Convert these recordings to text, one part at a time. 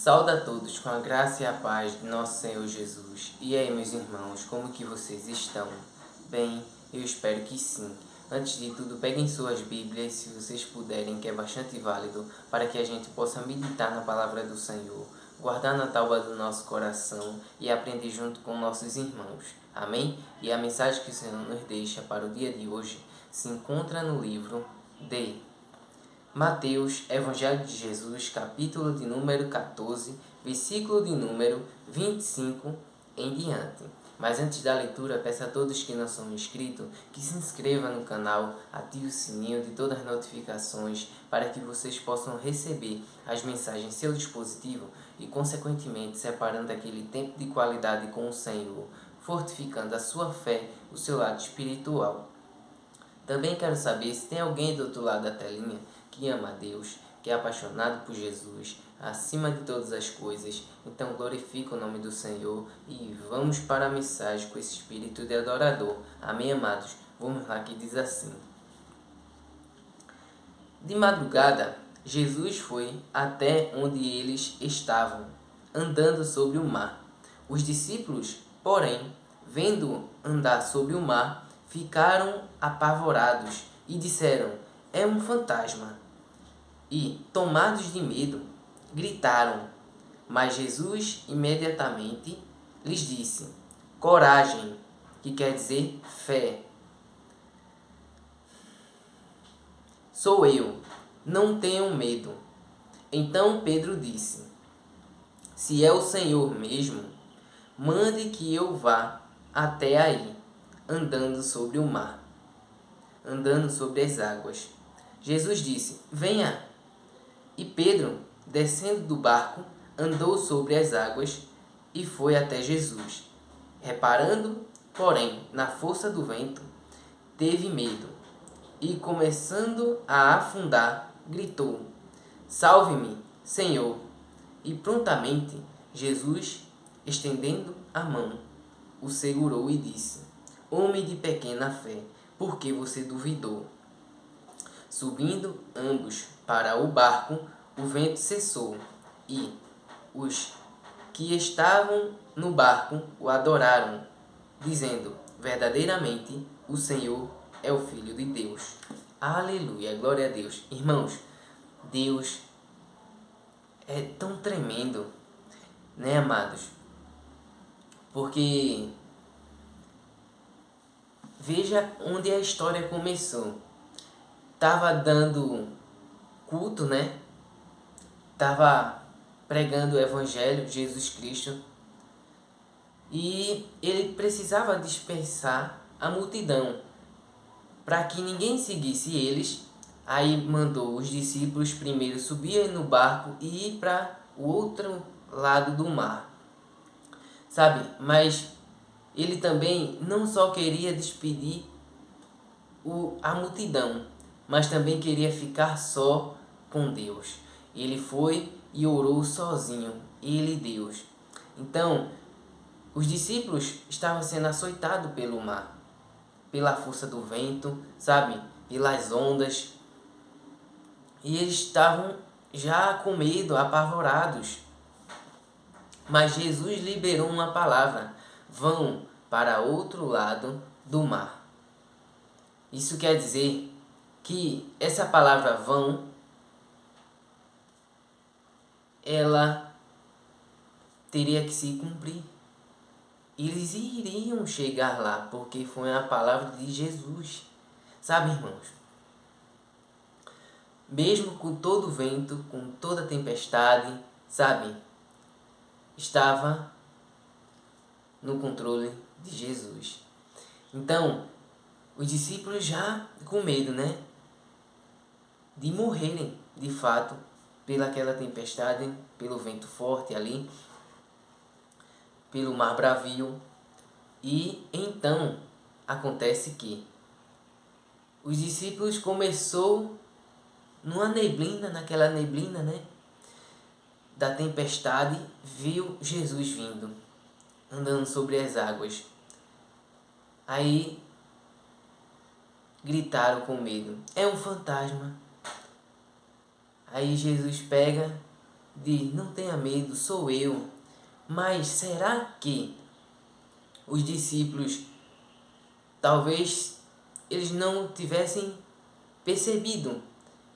Saúde a todos com a graça e a paz de nosso Senhor Jesus. E aí, meus irmãos, como que vocês estão? Bem, eu espero que sim. Antes de tudo, peguem suas Bíblias, se vocês puderem, que é bastante válido, para que a gente possa meditar na palavra do Senhor, guardar na tábua do nosso coração e aprender junto com nossos irmãos. Amém? E a mensagem que o Senhor nos deixa para o dia de hoje se encontra no livro de Mateus, Evangelho de Jesus, capítulo de número 14, versículo de número 25 em diante. Mas antes da leitura, peço a todos que não são inscritos que se inscrevam no canal, ative o sininho de todas as notificações para que vocês possam receber as mensagens em seu dispositivo e, consequentemente, separando aquele tempo de qualidade com o Senhor, fortificando a sua fé, o seu lado espiritual. Também quero saber se tem alguém do outro lado da telinha que ama a Deus, que é apaixonado por Jesus, acima de todas as coisas. Então glorifica o nome do Senhor e vamos para a mensagem com esse espírito de adorador. Amém, amados? Vamos lá, que diz assim. De madrugada, Jesus foi até onde eles estavam, andando sobre o mar. Os discípulos, porém, vendo andar sobre o mar, ficaram apavorados e disseram: é um fantasma. E, tomados de medo, gritaram. Mas Jesus imediatamente lhes disse: coragem, que quer dizer fé. Sou eu, não tenham medo. Então Pedro disse: se é o Senhor mesmo, mande que eu vá até aí, andando sobre o mar, andando sobre as águas. Jesus disse: venha. E Pedro, descendo do barco, andou sobre as águas e foi até Jesus. Reparando, porém, na força do vento, teve medo e, começando a afundar, gritou: salve-me, Senhor! E prontamente Jesus, estendendo a mão, o segurou e disse: homem de pequena fé, por que você duvidou? Subindo ambos para o barco, o vento cessou, e os que estavam no barco o adoraram, dizendo: verdadeiramente o Senhor é o Filho de Deus. Aleluia, glória a Deus. Irmãos, Deus é tão tremendo, né, amados? Porque veja onde a história começou. Tava dando culto, né? Tava pregando o Evangelho de Jesus Cristo. E ele precisava dispersar a multidão para que ninguém seguisse eles. Aí mandou os discípulos primeiro subirem no barco e ir para o outro lado do mar. Sabe? Mas ele também não só queria despedir a multidão, mas também queria ficar só com Deus. Ele foi e orou sozinho, ele e Deus. Então, os discípulos estavam sendo açoitados pelo mar, pela força do vento, sabe? Pelas ondas. E eles estavam já com medo, apavorados. Mas Jesus liberou uma palavra: vão para outro lado do mar. Isso quer dizer que essa palavra vão, ela teria que se cumprir. Eles iriam chegar lá, porque foi a palavra de Jesus. Sabe, irmãos? Mesmo com todo o vento, com toda a tempestade, sabe? Estava no controle de Jesus. Então, os discípulos já com medo, né? De morrerem, de fato, pelaquela tempestade, pelo vento forte ali, pelo mar bravio. E então acontece que os discípulos começou naquela neblina, né? Da tempestade, viu Jesus vindo, andando sobre as águas. Aí gritaram com medo: é um fantasma. Aí Jesus pega, de não tenha medo, sou eu. Mas será que os discípulos talvez eles não tivessem percebido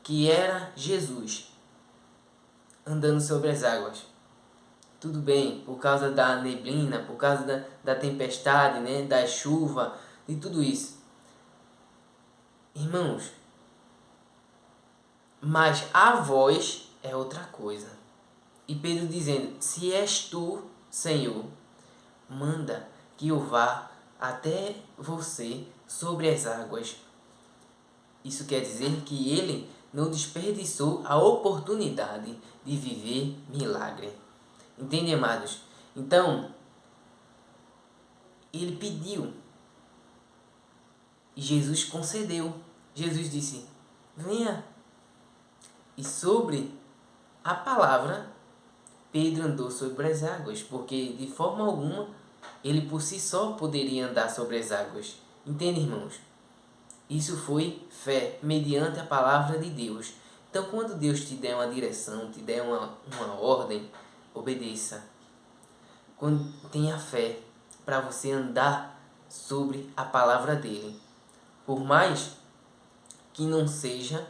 que era Jesus andando sobre as águas? Tudo bem, por causa da neblina, por causa da tempestade, né, da chuva, de tudo isso. Irmãos, mas a voz é outra coisa. E Pedro dizendo, se és tu, Senhor, manda que eu vá até você sobre as águas. Isso quer dizer que ele não desperdiçou a oportunidade de viver milagre. Entende, amados? Então, ele pediu e Jesus concedeu. Jesus disse, venha. E sobre a palavra, Pedro andou sobre as águas, porque de forma alguma ele por si só poderia andar sobre as águas. Entende, irmãos? Isso foi fé, mediante a palavra de Deus. Então, quando Deus te der uma direção, te der uma ordem, obedeça. Quando tenha fé para você andar sobre a palavra dele. Por mais que não seja,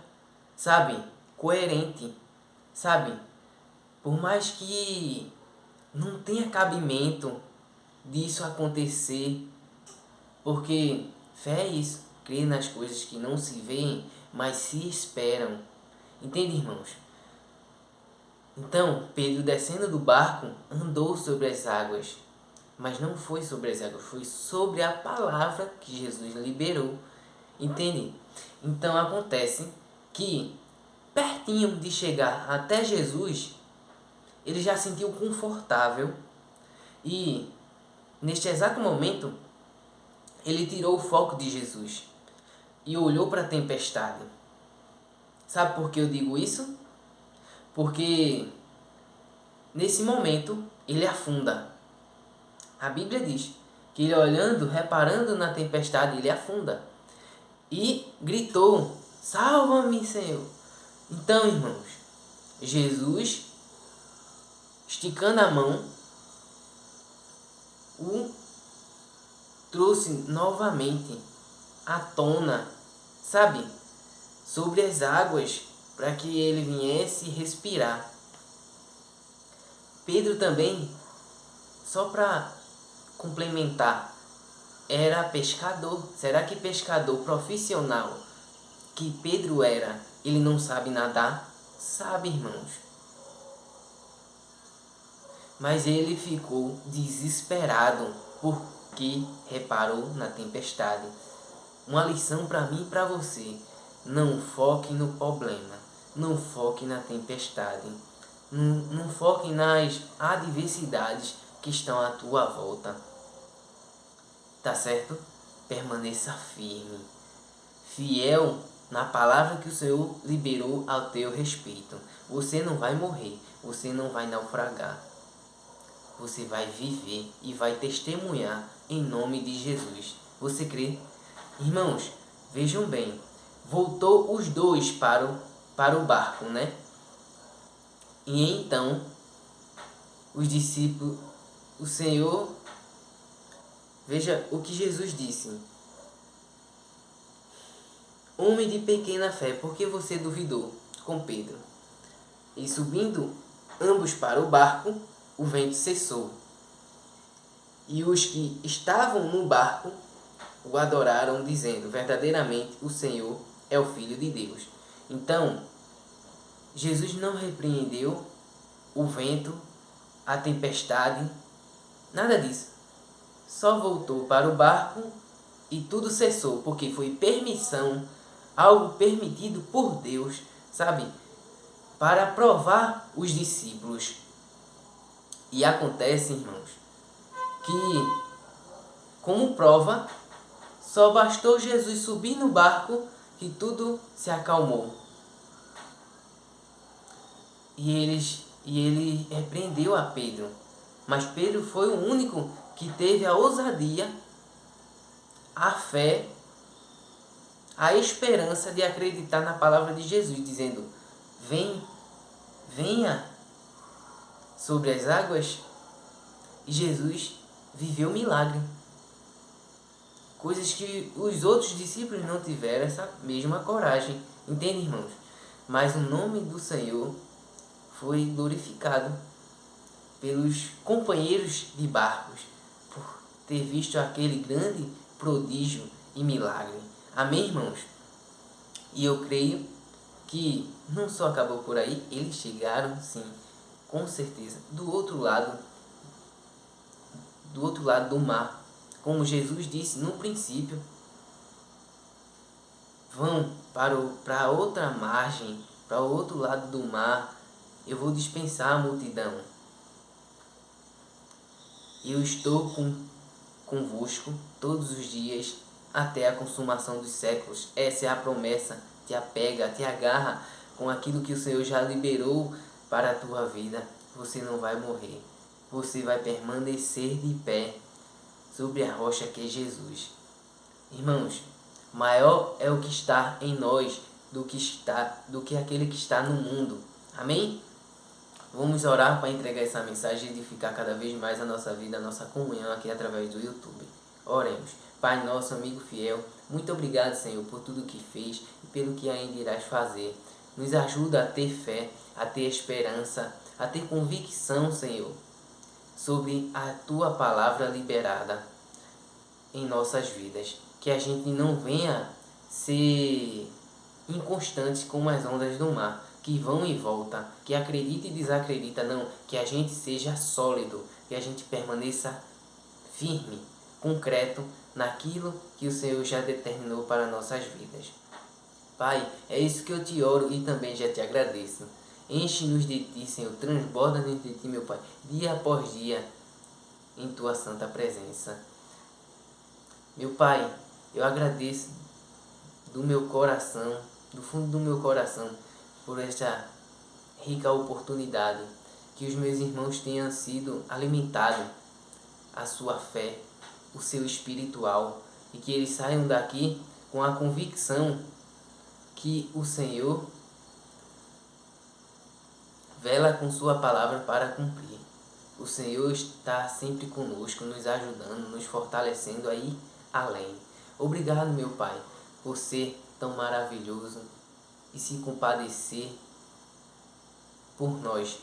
sabe, coerente, sabe? Por mais que não tenha cabimento disso acontecer, porque fé é isso, crer nas coisas que não se veem, mas se esperam. Entende, irmãos? Então, Pedro, descendo do barco, andou sobre as águas. Mas não foi sobre as águas, foi sobre a palavra que Jesus liberou. Entende? Então, acontece que, pertinho de chegar até Jesus, ele já se sentiu confortável e, neste exato momento, ele tirou o foco de Jesus e olhou para a tempestade. Sabe por que eu digo isso? Porque nesse momento ele afunda. A Bíblia diz que ele olhando, reparando na tempestade, ele afunda. E gritou, salva-me, Senhor. Então, irmãos, Jesus, esticando a mão, o trouxe novamente à tona, sabe, sobre as águas, para que ele viesse respirar. Pedro também, só para complementar, era pescador. Será que pescador profissional que Pedro era, ele não sabe nadar? Sabe, irmãos. Mas ele ficou desesperado porque reparou na tempestade. Uma lição para mim e para você. Não foque no problema. Não foque na tempestade. Não foque nas adversidades que estão à tua volta. Tá certo? Permaneça firme. Fiel na palavra que o Senhor liberou ao teu respeito. Você não vai morrer. Você não vai naufragar. Você vai viver e vai testemunhar em nome de Jesus. Você crê? Irmãos, vejam bem. Voltou os dois para o barco, né? E então, os discípulos, o Senhor, veja o que Jesus disse. Homem de pequena fé, por que você duvidou? Com Pedro. E subindo ambos para o barco, o vento cessou. E os que estavam no barco o adoraram, dizendo, verdadeiramente o Senhor é o Filho de Deus. Então, Jesus não repreendeu o vento, a tempestade, nada disso. Só voltou para o barco e tudo cessou, porque foi permissão, algo permitido por Deus, sabe? Para provar os discípulos. E acontece, irmãos, que como prova, só bastou Jesus subir no barco que tudo se acalmou. E ele repreendeu a Pedro. Mas Pedro foi o único que teve a ousadia, a fé, a esperança de acreditar na palavra de Jesus, dizendo, venha. sobre as águas e Jesus viveu o milagre. Coisas que os outros discípulos não tiveram essa mesma coragem. Entende, irmãos? Mas o nome do Senhor foi glorificado pelos companheiros de barcos por ter visto aquele grande prodígio e milagre. Amém, irmãos? E eu creio que não só acabou por aí, eles chegaram, sim, com certeza, do outro lado do mar. Como Jesus disse no princípio, vão para outra margem, para o outro lado do mar, eu vou dispensar a multidão. Eu estou convosco todos os dias até a consumação dos séculos. Essa é a promessa. Te apega, te agarra com aquilo que o Senhor já liberou para a tua vida. Você não vai morrer. Você vai permanecer de pé sobre a rocha que é Jesus. Irmãos, maior é o que está em nós do que aquele que está no mundo. Amém? Vamos orar para entregar essa mensagem e edificar cada vez mais a nossa vida, a nossa comunhão aqui através do YouTube. Oremos. Pai nosso, amigo fiel, muito obrigado, Senhor, por tudo que fez e pelo que ainda irás fazer. Nos ajuda a ter fé, a ter esperança, a ter convicção, Senhor, sobre a Tua palavra liberada em nossas vidas. Que a gente não venha ser inconstante como as ondas do mar, que vão e voltam, que acredita e desacredita, não, que a gente seja sólido, que a gente permaneça firme, concreto naquilo que o Senhor já determinou para nossas vidas. Pai, é isso que eu te oro e também já te agradeço. Enche-nos de ti, Senhor, transborda-nos de ti, meu Pai, dia após dia, em tua santa presença. Meu Pai, eu agradeço do meu coração, do fundo do meu coração, por esta rica oportunidade, que os meus irmãos tenham sido alimentados a sua fé, o seu espiritual, e que eles saiam daqui com a convicção que o Senhor vela com sua palavra para cumprir. O Senhor está sempre conosco, nos ajudando, nos fortalecendo aí além. Obrigado, meu Pai, por ser tão maravilhoso e se compadecer por nós.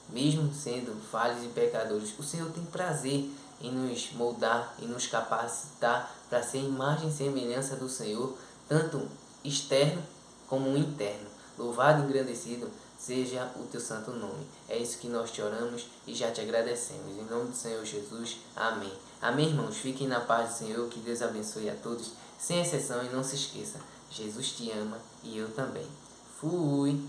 Mesmo sendo falhos e pecadores, o Senhor tem prazer em nos moldar e nos capacitar para ser imagem e semelhança do Senhor, tanto externo como interno. Louvado e engrandecido seja o teu santo nome. É isso que nós te oramos e já te agradecemos. Em nome do Senhor Jesus. Amém. Amém, irmãos. Fiquem na paz do Senhor. Que Deus abençoe a todos, sem exceção. E não se esqueça, Jesus te ama e eu também. Fui!